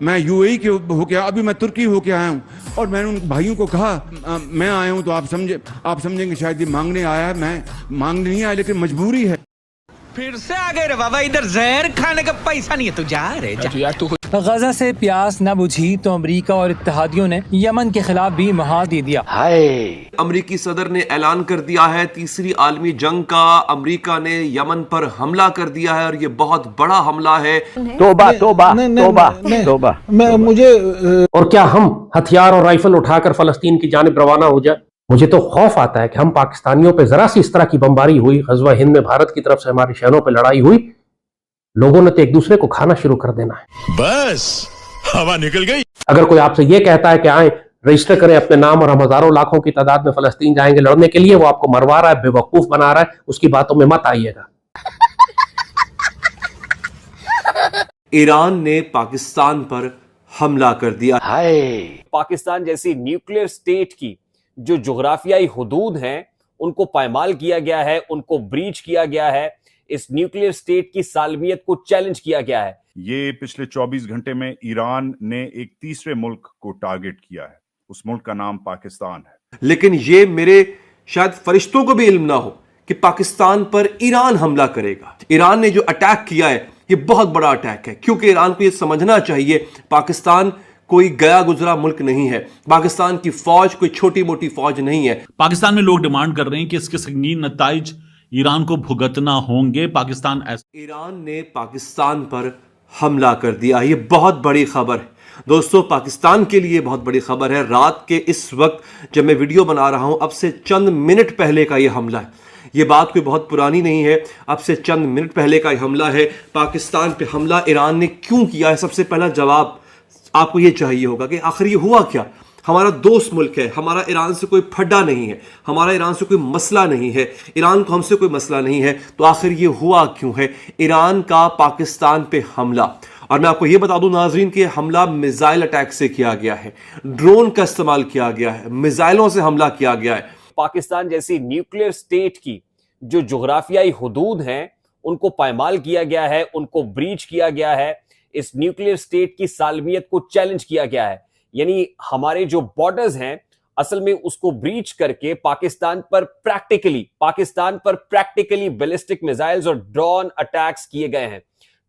मैं यूएई के होके अभी मैं तुर्की होके आया हूँ, और मैंने उन भाइयों को कहा मैं आया हूँ तो आप समझेंगे शायद ये मांगने आया है। मैं मांगने नहीं आया, लेकिन मजबूरी है। फिर से आ गए रे बाबा, इधर जहर खाने का पैसा नहीं है, तू जा रे जा। गजा से प्यास न बुझी तो अमेरिका और इत्तेहादियों ने यमन के खिलाफ भी महाद दे दिया। अमेरिकी सदर ने ऐलान कर दिया है तीसरी आलमी जंग का। अमेरिका ने यमन पर हमला कर दिया है और ये बहुत बड़ा हमला है। तोबा तोबा तोबा तोबा। मुझे और क्या हम हथियार और राइफल उठाकर फलस्तीन की जानिब रवाना हो जाए? मुझे तो खौफ आता है कि हम पाकिस्तानियों पे जरा सी इस तरह की बमबारी हुई, गज़वा हिंद में भारत की तरफ से हमारे शहरों पे लड़ाई हुई, लोगों ने तो एक दूसरे को खाना शुरू कर देना है। बस हवा निकल गई। अगर कोई आपसे ये कहता है कि आए रजिस्टर करें अपने नाम और हम हजारों लाखों की तादाद में फलस्तीन जाएंगे लड़ने के लिए, वो आपको मरवा रहा है, बेवकूफ बना रहा है, उसकी बातों में मत आइएगा। ईरान ने पाकिस्तान पर हमला कर दिया। पाकिस्तान जैसी न्यूक्लियर स्टेट की जो जोग्राफियाई हुदूद हैं उनको पायमाल किया गया है, उनको ब्रीच किया गया है, इस न्यूक्लियर स्टेट की सालमियत को चैलेंज किया गया है। ये पिछले 24 घंटे में ईरान ने एक तीसरे मुल्क को टारगेट किया है। उस मुल्क का नाम पाकिस्तान है। लेकिन ये मेरे शायद फरिश्तों को भी इल्म ना हो कि पाकिस्तान पर ईरान हमला करेगा। ईरान ने जो अटैक किया है ये बहुत बड़ा अटैक है, क्योंकि ईरान को ये समझना चाहिए पाकिस्तान कोई गया गुजरा मुल्क नहीं है। पाकिस्तान की फौज कोई छोटी मोटी फौज नहीं है। पाकिस्तान में लोग डिमांड कर रहे हैं कि इसके संगीन नताइज ईरान को भुगतना होंगे। ईरान ने पाकिस्तान पर हमला कर दिया। ये बहुत बड़ी खबर है दोस्तों, पाकिस्तान के लिए बहुत बड़ी खबर है। रात के इस वक्त जब मैं वीडियो बना रहा हूं, अब से चंद मिनट पहले का यह हमला है। ये बात कोई बहुत पुरानी नहीं है, अब से चंद मिनट पहले का हमला है। पाकिस्तान पे हमला ईरान ने क्यों किया है? सबसे पहला जवाब आपको ये चाहिए होगा कि आखिर ये हुआ क्या। हमारा दोस्त मुल्क है, हमारा ईरान से कोई फड्डा नहीं है, हमारा ईरान से कोई मसला नहीं है, ईरान को हमसे कोई मसला नहीं है, तो आखिर ये हुआ क्यों है ईरान का पाकिस्तान पे हमला? और मैं आपको ये बता दूं नाजरीन कि हमला मिसाइल अटैक से किया गया है, ड्रोन का इस्तेमाल किया गया है, मिसाइलों से हमला किया गया है। पाकिस्तान जैसी न्यूक्लियर स्टेट की जो जोग्राफियाई हुदूद हैं उनको पायमाल किया गया है, उनको ब्रीच किया गया है, इस न्यूक्लियर स्टेट की सालमियत को चैलेंज किया गया है। यानी हमारे जो बॉर्डर्स हैं असल में उसको ब्रीच करके पाकिस्तान पर प्रैक्टिकली बैलिस्टिक मिसाइल्स और ड्रोन अटैक्स किए गए हैं।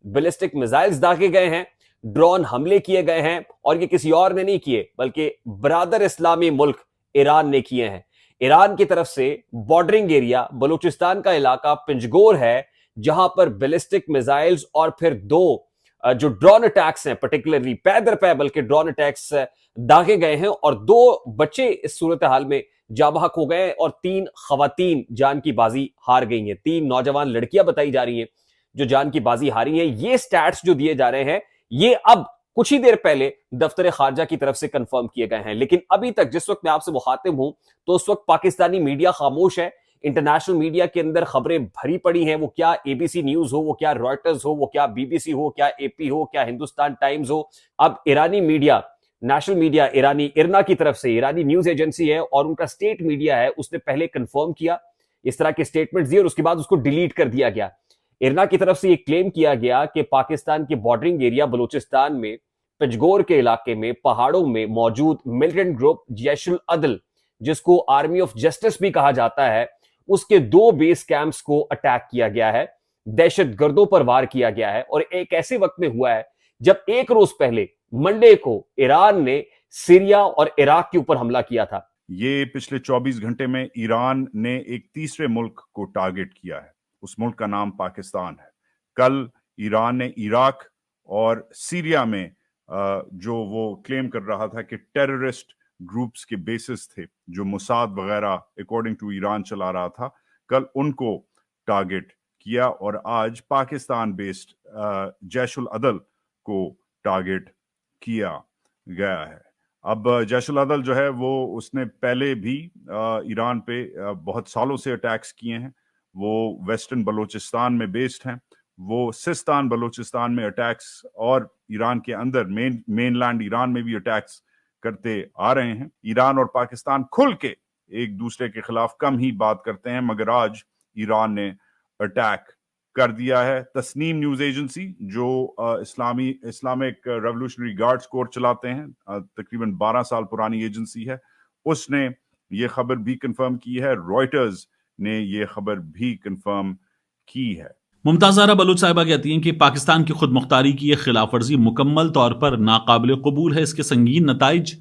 बैलिस्टिक मिसाइल्स दागे गए हैं, ड्रोन हमले किए गए हैं, और ये किसी और ने नहीं किए बल्कि ब्रादर इस्लामी मुल्क ईरान ने किए हैं। ईरान की तरफ से बॉर्डरिंग एरिया बलूचिस्तान का इलाका पिंजगोर है, जहां पर बैलिस्टिक मिसाइल्स और फिर दो जो ड्रोन अटैक्स हैं, पर्टिकुलरली पैदर पै बल्कि ड्रोन अटैक्स दागे गए हैं, और 2 बच्चे इस सूरत हाल में जाबहक हो गए और 3 खवातीन जान की बाजी हार गई हैं। 3 नौजवान लड़कियां बताई जा रही हैं जो जान की बाजी हारी हैं। ये स्टैट्स जो दिए जा रहे हैं ये अब कुछ ही देर पहले दफ्तर खारजा की तरफ से कंफर्म किए गए हैं, लेकिन अभी तक जिस वक्त मैं आपसे मुखातिब हूं तो उस वक्त पाकिस्तानी मीडिया खामोश है। इंटरनेशनल मीडिया के अंदर खबरें भरी पड़ी हैं, वो क्या एबीसी न्यूज हो, वो क्या रॉयटर्स हो, वो क्या बीबीसी हो, क्या एपी हो, क्या हिंदुस्तान टाइम्स हो। अब ईरानी मीडिया, नेशनल मीडिया ईरानी इरना की तरफ से, ईरानी न्यूज एजेंसी है और उनका स्टेट मीडिया है, उसने पहले कंफर्म किया इस तरह के स्टेटमेंट्स दिए और उसके बाद उसको डिलीट कर दिया गया। इरना की तरफ से यह क्लेम किया गया कि पाकिस्तान के बॉर्डरिंग एरिया बलूचिस्तान में पिंजगोर के इलाके में पहाड़ों में मौजूद मिलिटेंट ग्रुप जैशुल अदल, जिसको आर्मी ऑफ जस्टिस भी कहा जाता है, उसके 2 बेस कैंप्स को अटैक किया गया है, दहशतगर्दों पर वार किया गया है। और एक ऐसे वक्त में हुआ है जब एक रोज पहले मंडे को ईरान ने सीरिया और इराक के ऊपर हमला किया था। ये पिछले 24 घंटे में ईरान ने एक तीसरे मुल्क को टारगेट किया है। उस मुल्क का नाम पाकिस्तान है। कल ईरान ने इराक और सीरिया में जो वो क्लेम कर रहा था कि टेररिस्ट ग्रुप्स के बेसिस थे जो मुसाद वगैरह अकॉर्डिंग टू ईरान चला रहा था, कल उनको टारगेट किया और आज पाकिस्तान बेस्ड जैशुल अदल को टारगेट किया गया है। अब जैशुल अदल जो है वो उसने पहले भी ईरान पे बहुत सालों से अटैक्स किए हैं। वो वेस्टर्न बलूचिस्तान में बेस्ड हैं, वो सिस्तान बलूचिस्तान में अटैक्स और ईरान के अंदर मेनलैंड ईरान में भी अटैक्स करते आ रहे हैं। ईरान और पाकिस्तान खुल के एक दूसरे के खिलाफ कम ही बात करते हैं, मगर आज ईरान ने अटैक कर दिया है। तस्नीम न्यूज एजेंसी जो इस्लामिक रेवोल्यूशनरी गार्ड्स कोर चलाते हैं, तकरीबन 12 साल पुरानी एजेंसी है, उसने ये खबर भी कंफर्म की है। रॉयटर्स ने ये खबर भी कंफर्म की है। मुमताज ज़हरा बलूच साहिबा कहती हैं कि पाकिस्तान की खुद मुख्तारी की यह खिलाफ वर्जी मुकम्मल तौर पर नाकाबिल कबूल है, इसके संगीन नताइज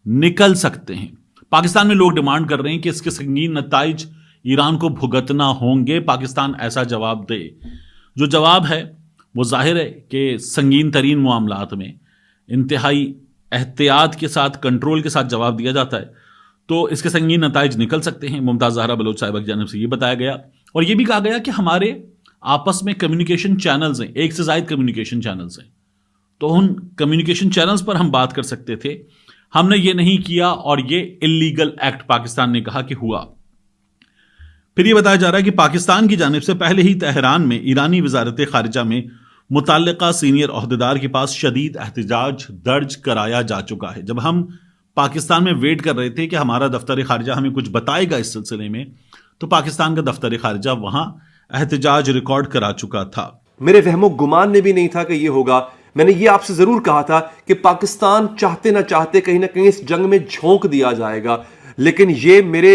निकल सकते हैं। पाकिस्तान में लोग डिमांड कर रहे हैं कि इसके संगीन नताइज ईरान को भुगतना होंगे, पाकिस्तान ऐसा जवाब दे। जो जवाब है वो जाहिर है कि संगीन तरीन मामलात में इंतहाई एहतियात के साथ, कंट्रोल के साथ जवाब दिया जाता है, तो इसके संगीन नताइज निकल सकते हैं। मुमताज ज़हरा बलूच साहिबा की जानिब से ये बताया गया, और ये भी कहा गया कि हमारे आपस में कम्युनिकेशन चैनल्स हैं, एक से ज़ायद कम्युनिकेशन चैनल्स हैं, तो उन कम्युनिकेशन चैनल्स पर हम बात कर सकते थे, हमने ये नहीं किया और ये इल्लीगल एक्ट पाकिस्तान ने कहा कि हुआ। फिर ये बताया जा रहा है कि पाकिस्तान की जानिब से पहले ही तेहरान में ईरानी वजारत खारिजा में मुतल्लिका सीनियर ओहदेदार के पास शदीद एहतजाज दर्ज कराया जा चुका है। जब हम पाकिस्तान में वेट कर रहे थे कि हमारा दफ्तर खारिजा हमें कुछ बताएगा इस सिलसिले में, तो पाकिस्तान का दफ्तर खारिजा वहां एहतजाज रिकॉर्ड करा चुका था। मेरे वहमो गुमान में भी नहीं था कि यह होगा। मैंने ये आपसे जरूर कहा था कि पाकिस्तान चाहते ना चाहते कहीं ना कहीं इस जंग में झोंक दिया जाएगा, लेकिन ये मेरे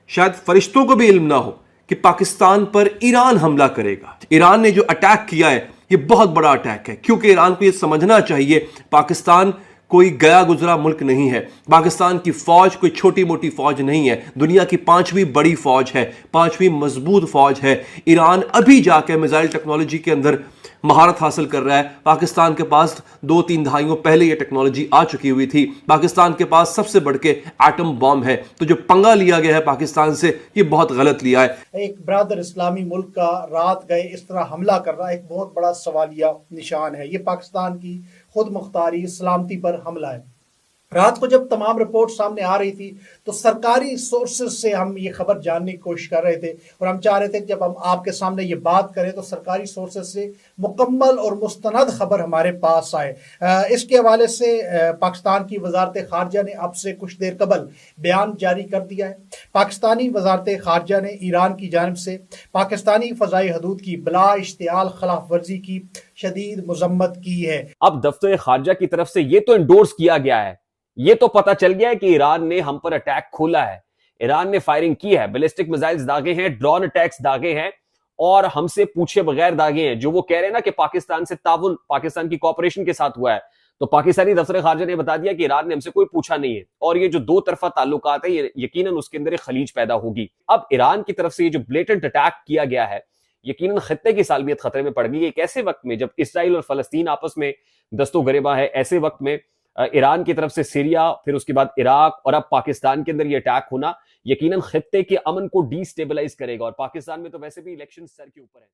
शायद फरिश्तों को भी इल्म ना हो कि पाकिस्तान पर ईरान हमला करेगा। ईरान ने जो अटैक किया है ये बहुत बड़ा अटैक है, क्योंकि ईरान को ये समझना चाहिए पाकिस्तान कोई गया गुजरा मुल्क नहीं है। पाकिस्तान की फौज कोई छोटी मोटी फौज नहीं है, दुनिया की 5वीं बड़ी फौज है, 5वीं मजबूत फौज है। ईरान अभी जाके मिसाइल टेक्नोलॉजी के अंदर महारत हासिल कर रहा है। पाकिस्तान के पास 2-3 दहाइयों पहले यह टेक्नोलॉजी आ चुकी हुई थी। पाकिस्तान के पास सबसे बढ़ के एटम बॉम्ब है। तो जो पंगा लिया गया है पाकिस्तान से, ये बहुत गलत लिया है। एक बरादर इस्लामी मुल्क का रात गए इस तरह हमला करना एक बहुत बड़ा सवालिया निशान है। ये पाकिस्तान की खुद मुख्तारी सलामती पर हमला है। रात को जब तमाम रिपोर्ट सामने आ रही थी तो सरकारी सोर्सेज से हम ये खबर जानने की कोशिश कर रहे थे, और हम चाह रहे थे कि जब हम आपके सामने ये बात करें तो सरकारी सोर्सेज से मुकम्मल और मुस्तनद खबर हमारे पास आए। इसके हवाले से पाकिस्तान की वजारत खारजा ने अब से कुछ देर कबल बयान जारी कर दिया है। पाकिस्तानी वजारत खारजा ने ईरान की जानिब से पाकिस्तानी फ़ज़ाई हदूद की बिला इश्तियाल खिलाफ वर्जी की शदीद मजम्मत की है। अब दफ्तर खारजा की तरफ से ये तो एंडोर्स किया गया है, ये तो पता चल गया है कि ईरान ने हम पर अटैक खोला है, ईरान ने फायरिंग की है, बैलिस्टिक मिसाइल्स दागे हैं, ड्रोन अटैक्स दागे हैं, और हमसे पूछे बगैर दागे हैं। जो वो कह रहे हैं ना कि पाकिस्तान से ताउन, पाकिस्तान की कोऑपरेशन के साथ हुआ है, तो पाकिस्तानी दफ्तर खारजा ने बता दिया कि ईरान ने हमसे कोई पूछा नहीं है, और ये जो दो तरफा ताल्लुकात है, ये यकीनन उसके अंदर एक खलीज पैदा होगी। अब ईरान की तरफ से ये जो ब्लेटेंट अटैक किया गया है, यकीनन खत्ते की सालमियत खतरे में पड़ गई। एक ऐसे वक्त में जब इसराइल और फलस्तीन आपस में दस्तो गरेबा है, ऐसे वक्त में ईरान की तरफ से सीरिया, फिर उसके बाद इराक और अब पाकिस्तान के अंदर ये अटैक होना यकीनन खत्ते के अमन को डिस्टेबलाइज करेगा, और पाकिस्तान में तो वैसे भी इलेक्शन सर के ऊपर है।